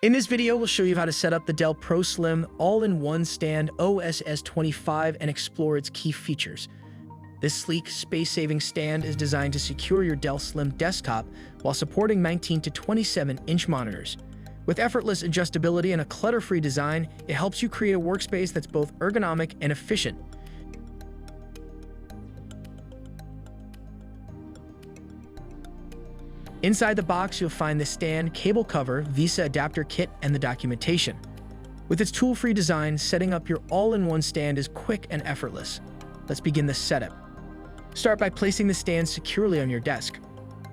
In this video, we'll show you how to set up the Dell Pro Slim all-in-one stand OSS25 and explore its key features. This sleek, space-saving stand is designed to secure your Dell Slim desktop while supporting 19 to 27-inch monitors. With effortless adjustability and a clutter-free design, it helps you create a workspace that's both ergonomic and efficient. Inside the box, you'll find the stand, cable cover, VESA adapter kit, and the documentation. With its tool-free design, setting up your all-in-one stand is quick and effortless. Let's begin the setup. Start by placing the stand securely on your desk.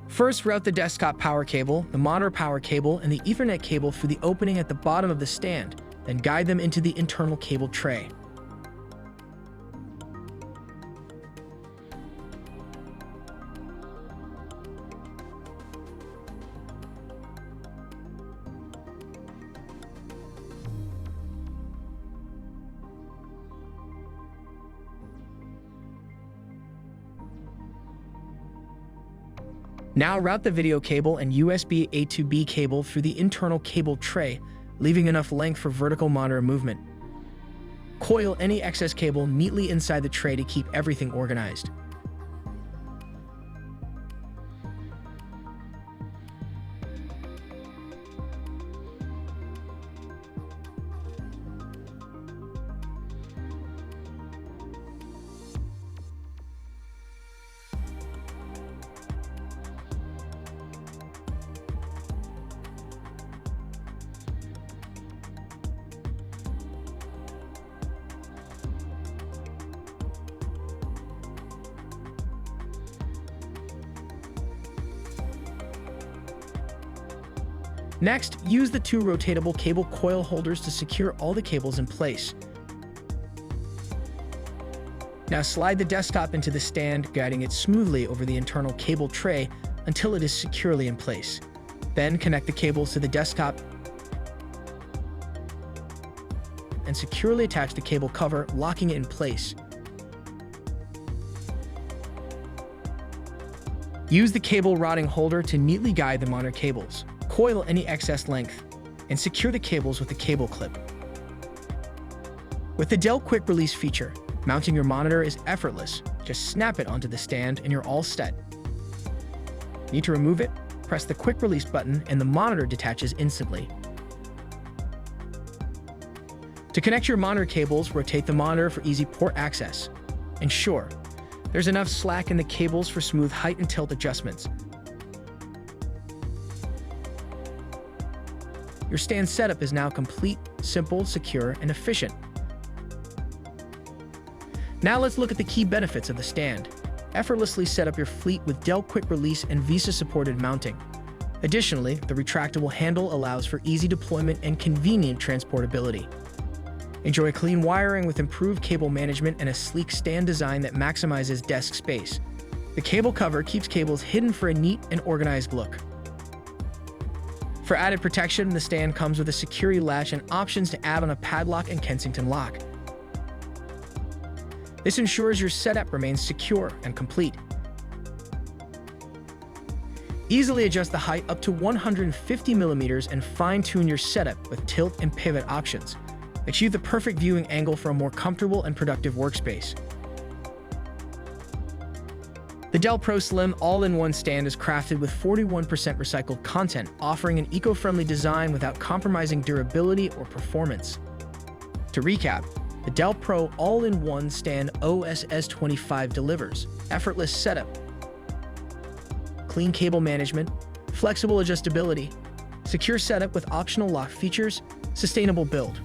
First, route the desktop power cable, the monitor power cable, and the Ethernet cable through the opening at the bottom of the stand, then guide them into the internal cable tray. Now route the video cable and USB A to B cable through the internal cable tray, leaving enough length for vertical monitor movement. Coil any excess cable neatly inside the tray to keep everything organized. Next, use the two rotatable cable coil holders to secure all the cables in place. Now slide the desktop into the stand, guiding it smoothly over the internal cable tray until it is securely in place. Then connect the cables to the desktop and securely attach the cable cover, locking it in place. Use the cable routing holder to neatly guide the monitor cables. Coil any excess length, and secure the cables with a cable clip. With the Dell Quick Release feature, mounting your monitor is effortless. Just snap it onto the stand and you're all set. Need to remove it? Press the Quick Release button and the monitor detaches instantly. To connect your monitor cables, rotate the monitor for easy port access. Ensure there's enough slack in the cables for smooth height and tilt adjustments. Your stand setup is now complete, simple, secure, and efficient. Now let's look at the key benefits of the stand. Effortlessly set up your fleet with Dell Quick Release and VESA-supported mounting. Additionally, the retractable handle allows for easy deployment and convenient transportability. Enjoy clean wiring with improved cable management and a sleek stand design that maximizes desk space. The cable cover keeps cables hidden for a neat and organized look. For added protection, the stand comes with a security latch and options to add on a padlock and Kensington lock. This ensures your setup remains secure and complete. Easily adjust the height up to 150 millimeters and fine-tune your setup with tilt and pivot options. Achieve the perfect viewing angle for a more comfortable and productive workspace. The Dell Pro Slim all-in-one stand is crafted with 41% recycled content, offering an eco-friendly design without compromising durability or performance. To recap, the Dell Pro all-in-one stand OSS25 delivers effortless setup, clean cable management, flexible adjustability, secure setup with optional lock features, sustainable build.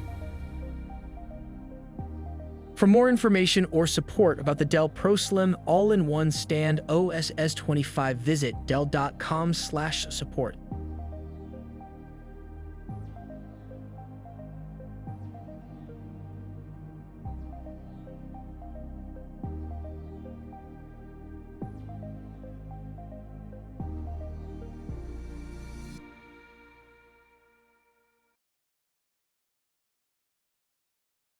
For more information or support about the Dell Pro Slim all-in-one stand OSS25, visit dell.com/support.